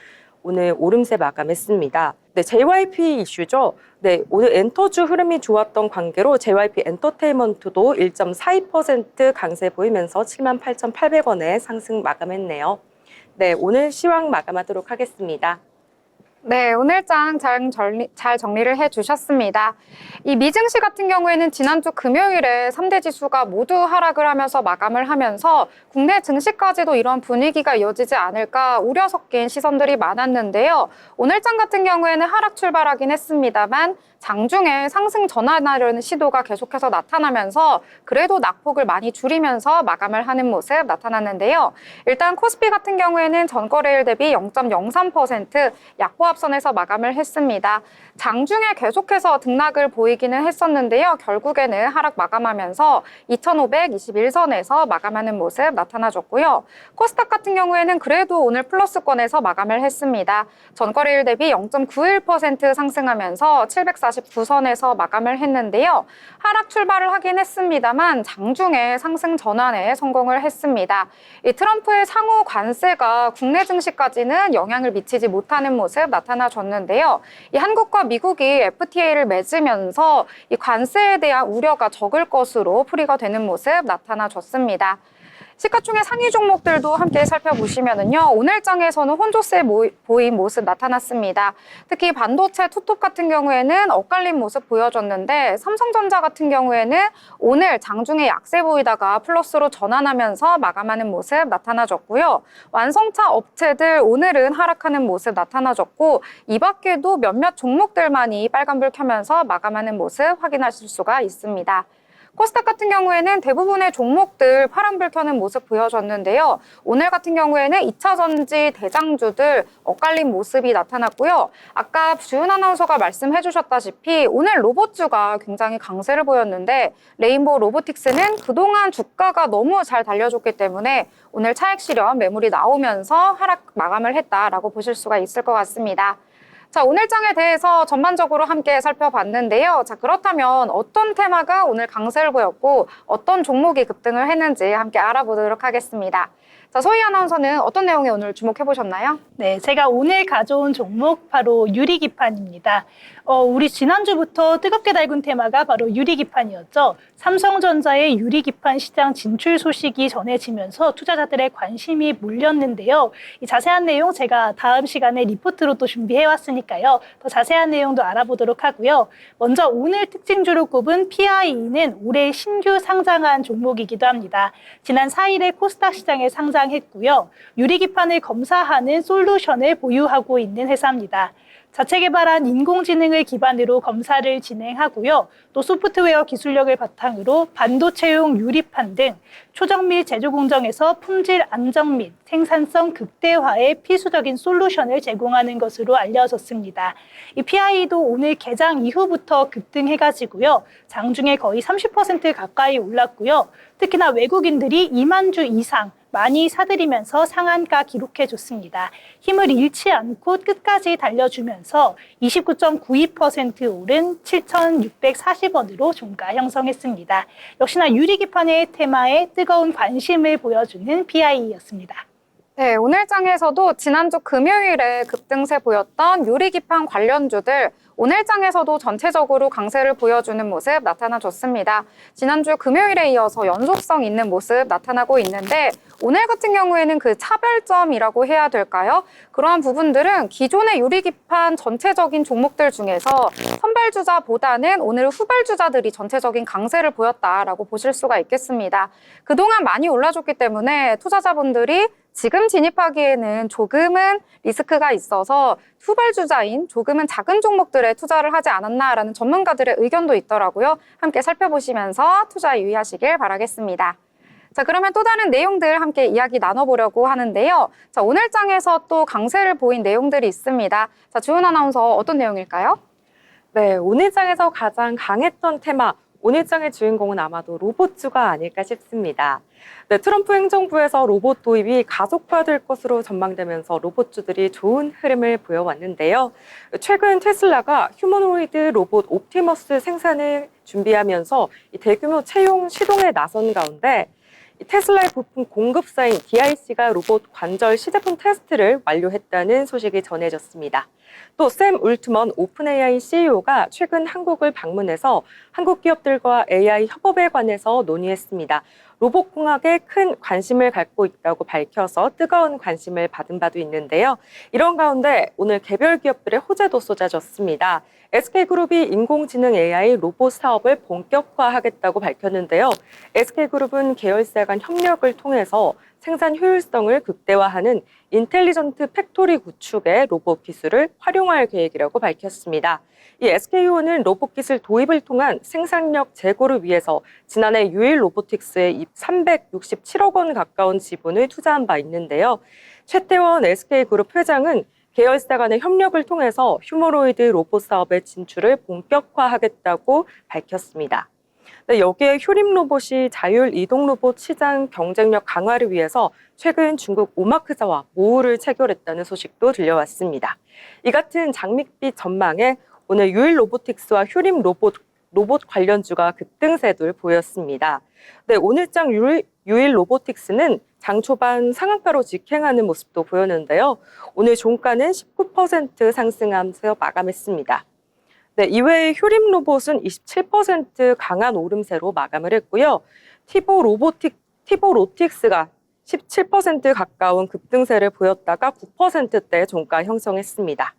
오늘 오름세 마감했습니다. 네, JYP 이슈죠. 네, 오늘 엔터주 흐름이 좋았던 관계로 JYP 엔터테인먼트도 1.42% 강세 보이면서 78,800원에 상승 마감했네요. 네, 오늘 시황 마감하도록 하겠습니다. 네, 오늘장 잘 정리를 해주셨습니다. 이 미증시 같은 경우에는 지난주 금요일에 3대 지수가 모두 하락을 하면서 마감을 하면서 국내 증시까지도 이런 분위기가 이어지지 않을까 우려 섞인 시선들이 많았는데요. 오늘장 같은 경우에는 하락 출발하긴 했습니다만 장중에 상승 전환하려는 시도가 계속해서 나타나면서 그래도 낙폭을 많이 줄이면서 마감을 하는 모습 나타났는데요. 일단 코스피 같은 경우에는 전거래일 대비 0.03% 약보합선에서 마감을 했습니다. 장중에 계속해서 등락을 보이기는 했었는데요. 결국에는 하락 마감하면서 2,521선에서 마감하는 모습 나타나줬고요. 코스닥 같은 경우에는 그래도 오늘 플러스권에서 마감을 했습니다. 전거래일 대비 0.91% 상승하면서 749선에서 마감을 했는데요. 하락 출발을 하긴 했습니다만 장중에 상승 전환에 성공을 했습니다. 이 트럼프의 상호 관세가 국내 증시까지는 영향을 미치지 못하는 모습 나타나줬는데요. 이 한국과 미국이 FTA를 맺으면서 이 관세에 대한 우려가 적을 것으로 풀이가 되는 모습 나타나줬습니다. 시가총액 상위 종목들도 함께 살펴보시면은요, 오늘 장에서는 혼조세 보인 모습 나타났습니다. 특히 반도체 투톱 같은 경우에는 엇갈린 모습 보여줬는데, 삼성전자 같은 경우에는 오늘 장중에 약세 보이다가 플러스로 전환하면서 마감하는 모습 나타나줬고요. 완성차 업체들 오늘은 하락하는 모습 나타나줬고, 이 밖에도 몇몇 종목들만이 빨간불 켜면서 마감하는 모습 확인하실 수가 있습니다. 코스닥 같은 경우에는 대부분의 종목들 파란불 켜는 모습 보여줬는데요. 오늘 같은 경우에는 2차 전지 대장주들 엇갈린 모습이 나타났고요. 아까 주은 아나운서가 말씀해 주셨다시피 오늘 로봇주가 굉장히 강세를 보였는데 레인보우 로보틱스는 그동안 주가가 너무 잘 달려줬기 때문에 오늘 차익 실현 매물이 나오면서 하락 마감을 했다라고 보실 수가 있을 것 같습니다. 자, 오늘 장에 대해서 전반적으로 함께 살펴봤는데요. 자, 그렇다면 어떤 테마가 오늘 강세를 보였고 어떤 종목이 급등을 했는지 함께 알아보도록 하겠습니다. 자, 소희 아나운서는 어떤 내용에 오늘 주목해 보셨나요? 네, 제가 오늘 가져온 종목 바로 유리기판입니다. 우리 지난주부터 뜨겁게 달군 테마가 바로 유리기판이었죠. 삼성전자의 유리기판 시장 진출 소식이 전해지면서 투자자들의 관심이 몰렸는데요. 이 자세한 내용 제가 다음 시간에 리포트로 또 준비해왔으니까요. 더 자세한 내용도 알아보도록 하고요. 먼저 오늘 특징주로 꼽은 PI는 올해 신규 상장한 종목이기도 합니다. 지난 4일에 코스닥 시장에 상장했고요. 유리기판을 검사하는 솔루션을 보유하고 있는 회사입니다. 자체 개발한 인공지능을 기반으로 검사를 진행하고요. 또 소프트웨어 기술력을 바탕으로 반도체용 유리판 등 초정밀 제조 공정에서 품질 안정 및 생산성 극대화의 필수적인 솔루션을 제공하는 것으로 알려졌습니다. 이 PI도 오늘 개장 이후부터 급등해가지고요. 장중에 거의 30% 가까이 올랐고요. 특히나 외국인들이 2만 주 이상 많이 사들이면서 상한가 기록해줬습니다. 힘을 잃지 않고 끝까지 달려주면서 29.92% 오른 7,640원으로 종가 형성했습니다. 역시나 유리기판의 테마에 뜨거운 관심을 보여주는 PI였습니다. 네, 오늘 장에서도 지난주 금요일에 급등세 보였던 유리기판 관련주들 오늘 장에서도 전체적으로 강세를 보여주는 모습 나타나줬습니다. 지난주 금요일에 이어서 연속성 있는 모습 나타나고 있는데 오늘 같은 경우에는 그 차별점이라고 해야 될까요? 그러한 부분들은 기존의 유리기판 전체적인 종목들 중에서 선발주자보다는 오늘 후발주자들이 전체적인 강세를 보였다라고 보실 수가 있겠습니다. 그동안 많이 올라줬기 때문에 투자자분들이 지금 진입하기에는 조금은 리스크가 있어서 후발주자인 조금은 작은 종목들에 투자를 하지 않았나라는 전문가들의 의견도 있더라고요. 함께 살펴보시면서 투자에 유의하시길 바라겠습니다. 자, 그러면 또 다른 내용들 함께 이야기 나눠보려고 하는데요. 자, 오늘 장에서 또 강세를 보인 내용들이 있습니다. 자, 주은 아나운서 어떤 내용일까요? 네, 오늘 장에서 가장 강했던 테마, 오늘 장의 주인공은 아마도 로봇주가 아닐까 싶습니다. 네, 트럼프 행정부에서 로봇 도입이 가속화될 것으로 전망되면서 로봇주들이 좋은 흐름을 보여왔는데요. 최근 테슬라가 휴머노이드 로봇 옵티머스 생산을 준비하면서 대규모 채용 시동에 나선 가운데 테슬라의 부품 공급사인 DIC가 로봇 관절 시제품 테스트를 완료했다는 소식이 전해졌습니다. 또 샘 울트먼 오픈AI CEO가 최근 한국을 방문해서 한국 기업들과 AI 협업에 관해서 논의했습니다. 로봇공학에 큰 관심을 갖고 있다고 밝혀서 뜨거운 관심을 받은 바도 있는데요. 이런 가운데 오늘 개별 기업들의 호재도 쏟아졌습니다. SK그룹이 인공지능 AI 로봇 사업을 본격화하겠다고 밝혔는데요. SK그룹은 계열사 간 협력을 통해서 생산 효율성을 극대화하는 인텔리전트 팩토리 구축의 로봇 기술을 활용할 계획이라고 밝혔습니다. 이 SKU는 로봇 기술 도입을 통한 생산력 제고를 위해서 지난해 유일 로보틱스에 367억 원 가까운 지분을 투자한 바 있는데요. 최태원 SK그룹 회장은 계열사 간의 협력을 통해서 휴머노이드 로봇 사업의 진출을 본격화하겠다고 밝혔습니다. 네, 여기에 휴림 로봇이 자율 이동 로봇 시장 경쟁력 강화를 위해서 최근 중국 오마크사와 모우를 체결했다는 소식도 들려왔습니다. 이 같은 장밋빛 전망에 오늘 유일 로보틱스와 휴림 로봇 관련주가 급등세를 보였습니다. 네, 오늘장 유일 로보틱스는 장 초반 상한가로 직행하는 모습도 보였는데요. 오늘 종가는 19% 상승하면서 마감했습니다. 네, 이외에 휴림 로봇은 27% 강한 오름세로 마감을 했고요. 티보로틱스가 17% 가까운 급등세를 보였다가 9%대 종가 형성했습니다.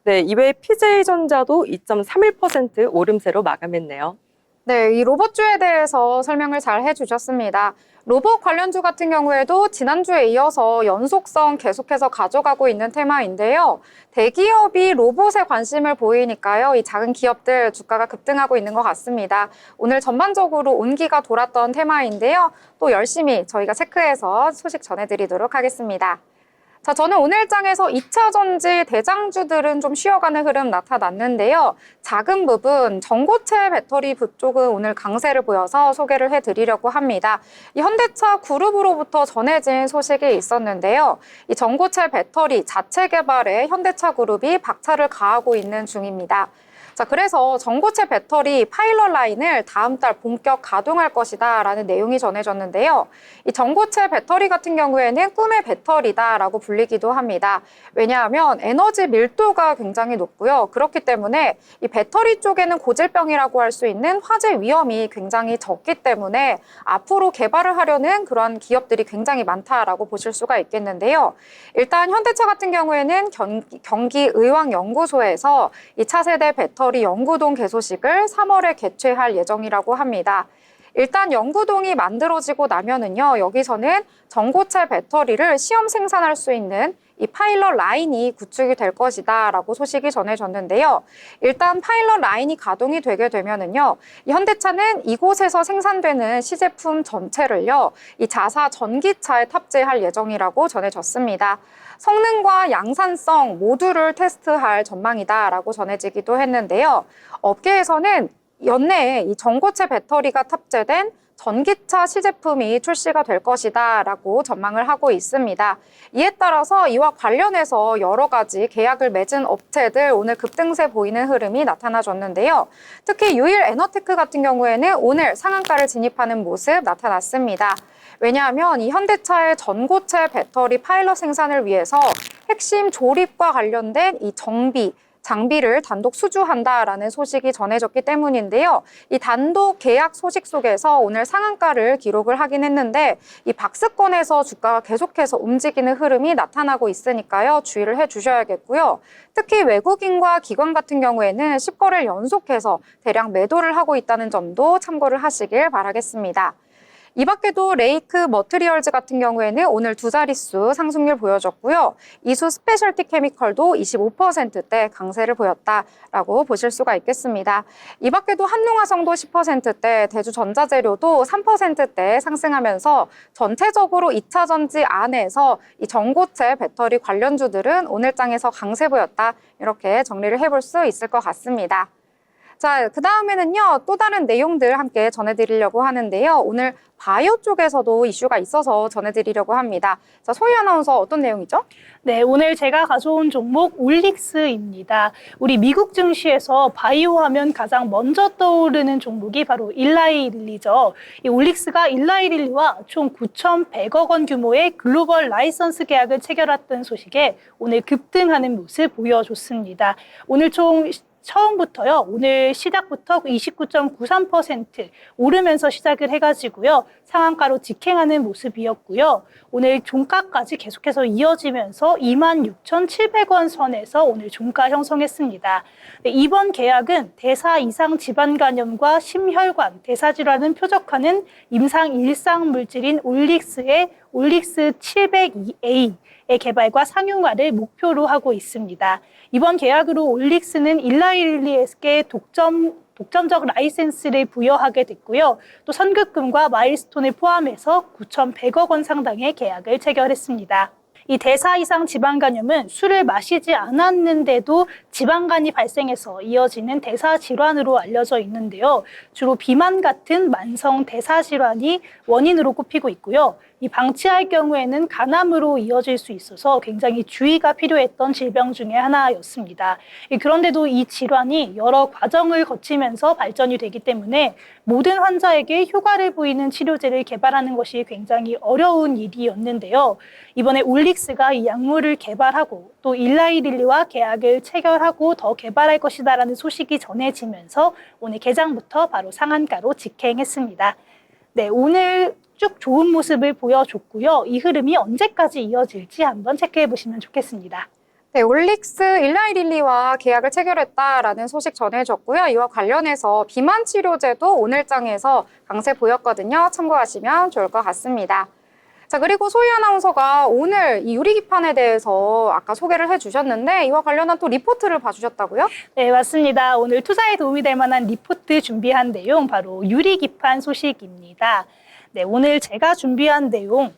네, 이외에 PJ전자도 2.31% 오름세로 마감했네요. 네, 이 로봇주에 대해서 설명을 잘 해주셨습니다. 로봇 관련주 같은 경우에도 지난주에 이어서 연속성 계속해서 가져가고 있는 테마인데요. 대기업이 로봇에 관심을 보이니까요. 이 작은 기업들 주가가 급등하고 있는 것 같습니다. 오늘 전반적으로 온기가 돌았던 테마인데요. 또 열심히 저희가 체크해서 소식 전해드리도록 하겠습니다. 자, 저는 오늘 장에서 2차 전지 대장주들은 좀 쉬어가는 흐름 나타났는데요. 작은 부분 전고체 배터리 쪽은 오늘 강세를 보여서 소개를 해드리려고 합니다. 이 현대차 그룹으로부터 전해진 소식이 있었는데요. 이 전고체 배터리 자체 개발에 현대차 그룹이 박차를 가하고 있는 중입니다. 자, 그래서 전고체 배터리 파일럿 라인을 다음 달 본격 가동할 것이다 라는 내용이 전해졌는데요. 이 전고체 배터리 같은 경우에는 꿈의 배터리다라고 불리기도 합니다. 왜냐하면 에너지 밀도가 굉장히 높고요. 그렇기 때문에 이 배터리 쪽에는 고질병이라고 할 수 있는 화재 위험이 굉장히 적기 때문에 앞으로 개발을 하려는 그런 기업들이 굉장히 많다라고 보실 수가 있겠는데요. 일단 현대차 같은 경우에는 경기 의왕연구소에서 이 차세대 배터리 연구동 개소식을 3월에 개최할 예정이라고 합니다. 일단 연구동이 만들어지고 나면은요, 여기서는 전고체 배터리를 시험 생산할 수 있는 이 파일럿 라인이 구축이 될 것이다 라고 소식이 전해졌는데요. 일단 파일럿 라인이 가동이 되게 되면은요, 이 현대차는 이곳에서 생산되는 시제품 전체를요, 이 자사 전기차에 탑재할 예정이라고 전해졌습니다. 성능과 양산성 모두를 테스트할 전망이다라고 전해지기도 했는데요. 업계에서는 연내에 이 전고체 배터리가 탑재된 전기차 시제품이 출시가 될 것이다 라고 전망을 하고 있습니다. 이에 따라서 이와 관련해서 여러 가지 계약을 맺은 업체들 오늘 급등세 보이는 흐름이 나타나줬는데요. 특히 유일 에너테크 같은 경우에는 오늘 상한가를 진입하는 모습 나타났습니다. 왜냐하면 이 현대차의 전고체 배터리 파일럿 생산을 위해서 핵심 조립과 관련된 이 장비를 단독 수주한다라는 소식이 전해졌기 때문인데요. 이 단독 계약 소식 속에서 오늘 상한가를 기록을 하긴 했는데 이 박스권에서 주가가 계속해서 움직이는 흐름이 나타나고 있으니까요. 주의를 해주셔야겠고요. 특히 외국인과 기관 같은 경우에는 10거래를 연속해서 대량 매도를 하고 있다는 점도 참고를 하시길 바라겠습니다. 이 밖에도 레이크 머트리얼즈 같은 경우에는 오늘 두 자릿수 상승률 보여줬고요. 이수 스페셜티 케미컬도 25%대 강세를 보였다라고 보실 수가 있겠습니다. 이 밖에도 한농화성도 10%대, 대주전자재료도 3%대 상승하면서 전체적으로 2차 전지 안에서 이 전고체 배터리 관련주들은 오늘 장에서 강세 보였다. 이렇게 정리를 해볼 수 있을 것 같습니다. 자, 그 다음에는요, 또 다른 내용들 함께 전해드리려고 하는데요. 오늘 바이오 쪽에서도 이슈가 있어서 전해드리려고 합니다. 자, 소희 아나운서 어떤 내용이죠? 네, 오늘 제가 가져온 종목 올릭스입니다. 우리 미국 증시에서 바이오 하면 가장 먼저 떠오르는 종목이 바로 일라이릴리죠. 이 올릭스가 일라이릴리와 총 9,100억 원 규모의 글로벌 라이선스 계약을 체결했던 소식에 오늘 급등하는 모습 보여줬습니다. 오늘 처음부터요. 오늘 시작부터 29.93% 오르면서 시작을 해가지고요. 상한가로 직행하는 모습이었고요. 오늘 종가까지 계속해서 이어지면서 26,700원 선에서 오늘 종가 형성했습니다. 네, 이번 계약은 대사 이상 지방 간염과 심혈관, 대사질환을 표적하는 임상 일상 물질인 올릭스의 올릭스 700A의 개발과 상용화를 목표로 하고 있습니다. 이번 계약으로 올릭스는 일라이 릴리에게 독점적 라이센스를 부여하게 됐고요. 또 선급금과 마일스톤을 포함해서 9,100억 원 상당의 계약을 체결했습니다. 이 대사 이상 지방 간염은 술을 마시지 않았는데도 지방간이 발생해서 이어지는 대사 질환으로 알려져 있는데요. 주로 비만 같은 만성 대사 질환이 원인으로 꼽히고 있고요. 이 방치할 경우에는 간암으로 이어질 수 있어서 굉장히 주의가 필요했던 질병 중에 하나였습니다. 그런데도 이 질환이 여러 과정을 거치면서 발전이 되기 때문에 모든 환자에게 효과를 보이는 치료제를 개발하는 것이 굉장히 어려운 일이었는데요. 이번에 올릭스가 이 약물을 개발하고 또 일라이 릴리와 계약을 체결하고 더 개발할 것이다라는 소식이 전해지면서 오늘 개장부터 바로 상한가로 직행했습니다. 네, 오늘 쭉 좋은 모습을 보여줬고요. 이 흐름이 언제까지 이어질지 한번 체크해 보시면 좋겠습니다. 네, 올릭스 일라이 릴리와 계약을 체결했다라는 소식 전해졌고요. 이와 관련해서 비만 치료제도 오늘장에서 강세 보였거든요. 참고하시면 좋을 것 같습니다. 자, 그리고 소희 아나운서가 오늘 이 유리기판에 대해서 아까 소개를 해주셨는데 이와 관련한 또 리포트를 봐주셨다고요? 네, 맞습니다. 오늘 투자에 도움이 될 만한 리포트 준비한 내용 바로 유리기판 소식입니다. 네, 오늘 제가 준비한 내용,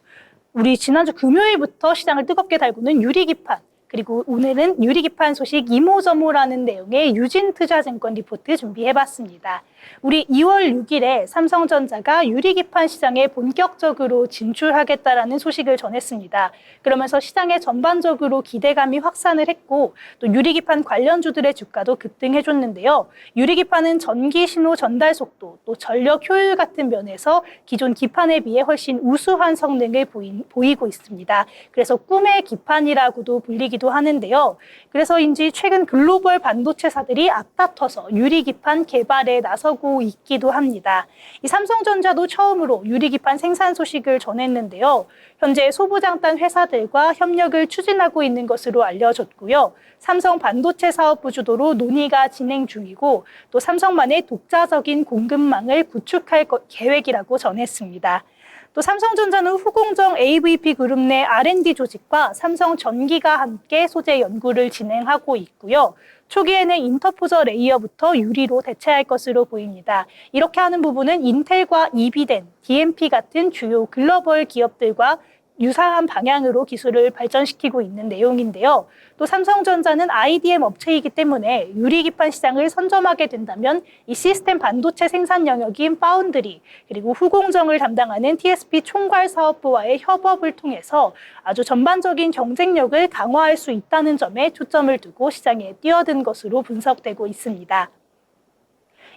우리 지난주 금요일부터 시장을 뜨겁게 달구는 유리기판, 그리고 오늘은 유리기판 소식 이모저모라는 내용의 유진투자증권 리포트 준비해봤습니다. 우리 2월 6일에 삼성전자가 유리기판 시장에 본격적으로 진출하겠다라는 소식을 전했습니다. 그러면서 시장에 전반적으로 기대감이 확산을 했고 또 유리기판 관련주들의 주가도 급등해줬는데요. 유리기판은 전기 신호 전달 속도, 또 전력 효율 같은 면에서 기존 기판에 비해 훨씬 우수한 성능을 보이고 있습니다. 그래서 꿈의 기판이라고도 불리기도 하는데요. 그래서인지 최근 글로벌 반도체사들이 앞다퉈서 유리기판 개발에 나서고 있기도 합니다. 이 삼성전자도 처음으로 유리기판 생산 소식을 전했는데요. 현재 소부장단 회사들과 협력을 추진하고 있는 것으로 알려졌고요. 삼성 반도체 사업부 주도로 논의가 진행 중이고 또 삼성만의 독자적인 공급망을 구축할 계획이라고 전했습니다. 또 삼성전자는 후공정 AVP 그룹 내 R&D 조직과 삼성전기가 함께 소재 연구를 진행하고 있고요. 초기에는 인터포저 레이어부터 유리로 대체할 것으로 보입니다. 이렇게 하는 부분은 인텔과 이비덴, DMP 같은 주요 글로벌 기업들과 유사한 방향으로 기술을 발전시키고 있는 내용인데요. 또 삼성전자는 IDM 업체이기 때문에 유리기판 시장을 선점하게 된다면 이 시스템 반도체 생산 영역인 파운드리, 그리고 후공정을 담당하는 TSP 총괄 사업부와의 협업을 통해서 아주 전반적인 경쟁력을 강화할 수 있다는 점에 초점을 두고 시장에 뛰어든 것으로 분석되고 있습니다.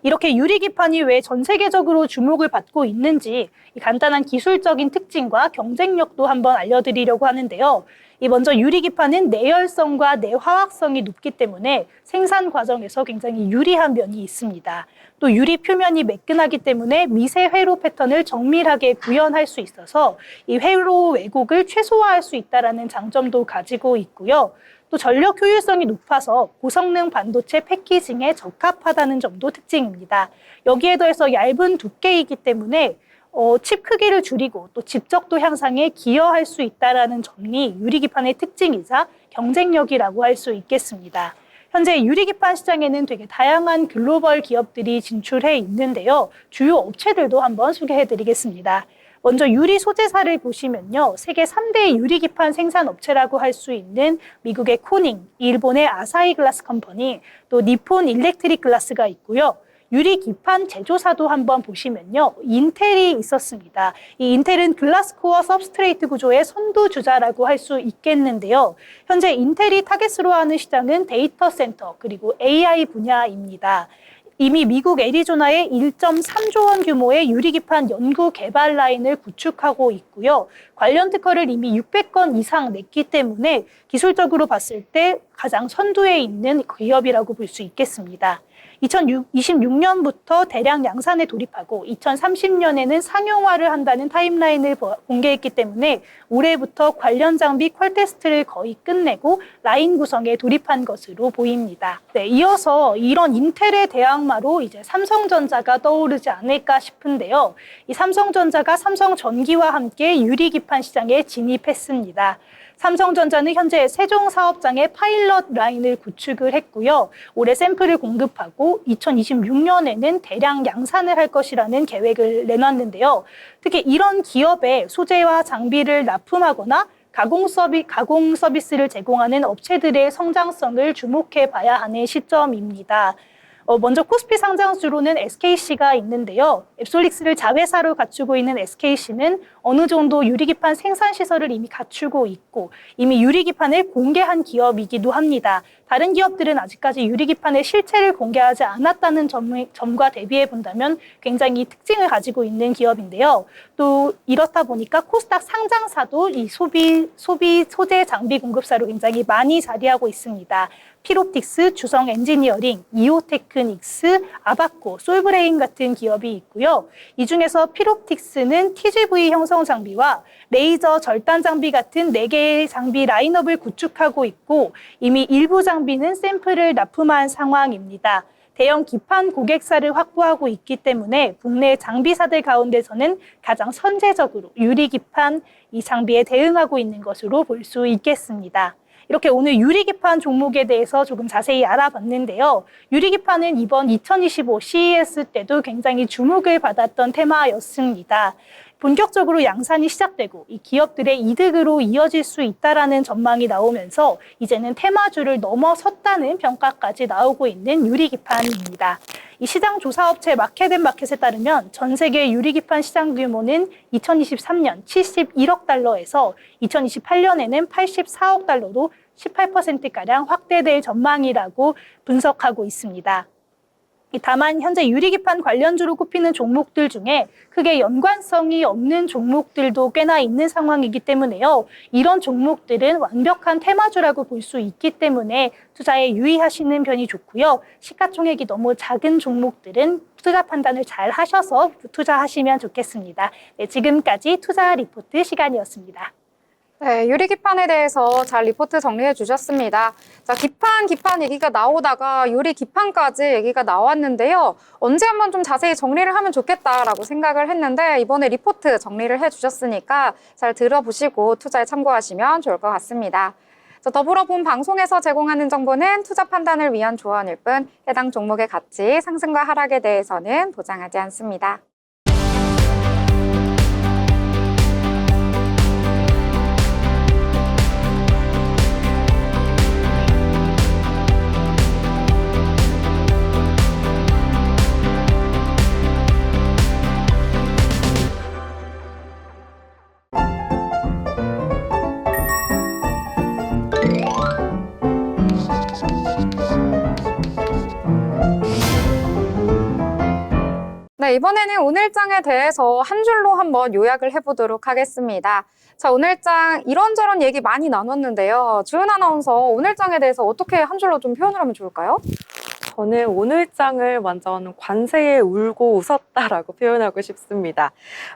이렇게 유리기판이 왜 전 세계적으로 주목을 받고 있는지 이 간단한 기술적인 특징과 경쟁력도 한번 알려드리려고 하는데요. 먼저 유리기판은 내열성과 내화학성이 높기 때문에 생산 과정에서 굉장히 유리한 면이 있습니다. 또 유리 표면이 매끈하기 때문에 미세 회로 패턴을 정밀하게 구현할 수 있어서 이 회로 왜곡을 최소화할 수 있다는 장점도 가지고 있고요. 또 전력 효율성이 높아서 고성능 반도체 패키징에 적합하다는 점도 특징입니다. 여기에 더해서 얇은 두께이기 때문에 칩 크기를 줄이고 또 집적도 향상에 기여할 수 있다는 점이 유리기판의 특징이자 경쟁력이라고 할 수 있겠습니다. 현재 유리기판 시장에는 되게 다양한 글로벌 기업들이 진출해 있는데요. 주요 업체들도 한번 소개해드리겠습니다. 먼저 유리 소재사를 보시면요. 세계 3대 유리기판 생산 업체라고 할 수 있는 미국의 코닝, 일본의 아사히 글라스 컴퍼니, 또 니폰 일렉트릭 글라스가 있고요. 유리기판 제조사도 한번 보시면요. 인텔이 있었습니다. 이 인텔은 글라스코어 서브스트레이트 구조의 선두주자라고 할 수 있겠는데요. 현재 인텔이 타겟으로 하는 시장은 데이터 센터 그리고 AI 분야입니다. 이미 미국 애리조나에 1.3조 원 규모의 유리기판 연구 개발 라인을 구축하고 있고요. 관련 특허를 이미 600건 이상 냈기 때문에 기술적으로 봤을 때 가장 선두에 있는 기업이라고 볼 수 있겠습니다. 2026년부터 대량 양산에 돌입하고 2030년에는 상용화를 한다는 타임라인을 공개했기 때문에 올해부터 관련 장비 퀄 테스트를 거의 끝내고 라인 구성에 돌입한 것으로 보입니다. 네, 이어서 이런 인텔의 대항마로 이제 삼성전자가 떠오르지 않을까 싶은데요. 이 삼성전자가 삼성전기와 함께 유리기판 시장에 진입했습니다. 삼성전자는 현재 세종 사업장에 파일럿 라인을 구축을 했고요. 올해 샘플을 공급하고 2026년에는 대량 양산을 할 것이라는 계획을 내놨는데요. 특히 이런 기업에 소재와 장비를 납품하거나 가공 서비스를 제공하는 업체들의 성장성을 주목해 봐야 하는 시점입니다. 먼저 코스피 상장주로는 SKC가 있는데요. 앱솔릭스를 자회사로 갖추고 있는 SKC는 어느 정도 유리기판 생산 시설을 이미 갖추고 있고 이미 유리기판을 공개한 기업이기도 합니다. 다른 기업들은 아직까지 유리기판의 실체를 공개하지 않았다는 점과 대비해 본다면 굉장히 특징을 가지고 있는 기업인데요. 또 이렇다 보니까 코스닥 상장사도 이 소비 소재 장비 공급사로 굉장히 많이 자리하고 있습니다. 필옵틱스, 주성 엔지니어링, 이오테크닉스, 아바코, 솔브레인 같은 기업이 있고요. 이 중에서 필옵틱스는 TGV 형성 장비와 레이저 절단 장비 같은 4개의 장비 라인업을 구축하고 있고 이미 일부 장비는 샘플을 납품한 상황입니다. 대형 기판 고객사를 확보하고 있기 때문에 국내 장비사들 가운데서는 가장 선제적으로 유리기판 이 장비에 대응하고 있는 것으로 볼 수 있겠습니다. 이렇게 오늘 유리기판 종목에 대해서 조금 자세히 알아봤는데요. 유리기판은 이번 2025 CES 때도 굉장히 주목을 받았던 테마였습니다. 본격적으로 양산이 시작되고 이 기업들의 이득으로 이어질 수 있다라는 전망이 나오면서 이제는 테마주를 넘어섰다는 평가까지 나오고 있는 유리기판입니다. 이 시장 조사업체 마켓앤마켓에 따르면 전 세계 유리기판 시장 규모는 2023년 71억 달러에서 2028년에는 84억 달러로 18%가량 확대될 전망이라고 분석하고 있습니다. 다만 현재 유리기판 관련주로 꼽히는 종목들 중에 크게 연관성이 없는 종목들도 꽤나 있는 상황이기 때문에요. 이런 종목들은 완벽한 테마주라고 볼 수 있기 때문에 투자에 유의하시는 편이 좋고요. 시가총액이 너무 작은 종목들은 투자 판단을 잘 하셔서 투자하시면 좋겠습니다. 네, 지금까지 투자 리포트 시간이었습니다. 네, 유리기판에 대해서 잘 리포트 정리해 주셨습니다. 자, 기판 얘기가 나오다가 유리기판까지 얘기가 나왔는데요. 언제 한번 좀 자세히 정리를 하면 좋겠다라고 생각을 했는데 이번에 리포트 정리를 해 주셨으니까 잘 들어보시고 투자에 참고하시면 좋을 것 같습니다. 자, 더불어 본 방송에서 제공하는 정보는 투자 판단을 위한 조언일 뿐 해당 종목의 가치, 상승과 하락에 대해서는 보장하지 않습니다. 네, 이번에는 오늘장에 대해서 한 줄로 한번 요약을 해보도록 하겠습니다. 자, 오늘장 이런저런 얘기 많이 나눴는데요. 주은 아나운서, 오늘장에 대해서 어떻게 한 줄로 좀 표현을 하면 좋을까요? 저는 오늘장을 완전 관세에 울고 웃었다라고 표현하고 싶습니다.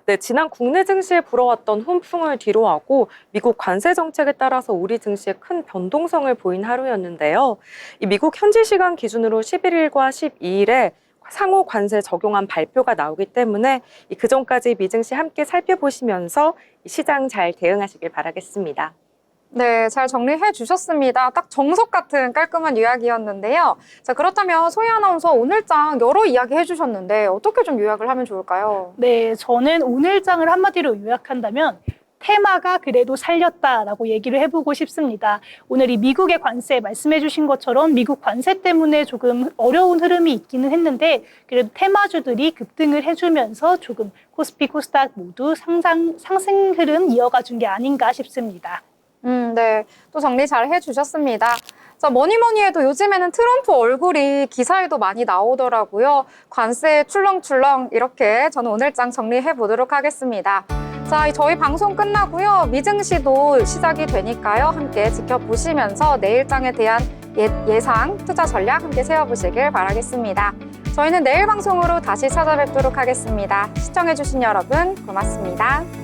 네, 지난 국내 증시에 불어왔던 훈풍을 뒤로하고 미국 관세 정책에 따라서 우리 증시에 큰 변동성을 보인 하루였는데요. 이 미국 현지 시간 기준으로 11일과 12일에 상호 관세 적용안 발표가 나오기 때문에 그 전까지 미증시 함께 살펴보시면서 시장 잘 대응하시길 바라겠습니다. 네, 잘 정리해 주셨습니다. 딱 정석 같은 깔끔한 요약이었는데요. 자, 그렇다면 소희 아나운서 오늘장 여러 이야기 해주셨는데 어떻게 좀 요약을 하면 좋을까요? 네, 저는 오늘장을 한마디로 요약한다면 테마가 그래도 살렸다라고 얘기를 해보고 싶습니다. 오늘 이 미국의 관세 말씀해 주신 것처럼 미국 관세 때문에 조금 어려운 흐름이 있기는 했는데 그래도 테마주들이 급등을 해주면서 조금 코스피, 코스닥 모두 상승 흐름 이어가준 게 아닌가 싶습니다. 네. 또 정리 잘 해주셨습니다. 자, 뭐니 해도 요즘에는 트럼프 얼굴이 기사에도 많이 나오더라고요. 관세 출렁출렁 이렇게 저는 오늘장 정리해 보도록 하겠습니다. 자, 저희 방송 끝나고요. 미증시도 시작이 되니까요. 함께 지켜보시면서 내일장에 대한 예상, 투자 전략 함께 세워보시길 바라겠습니다. 저희는 내일 방송으로 다시 찾아뵙도록 하겠습니다. 시청해주신 여러분 고맙습니다.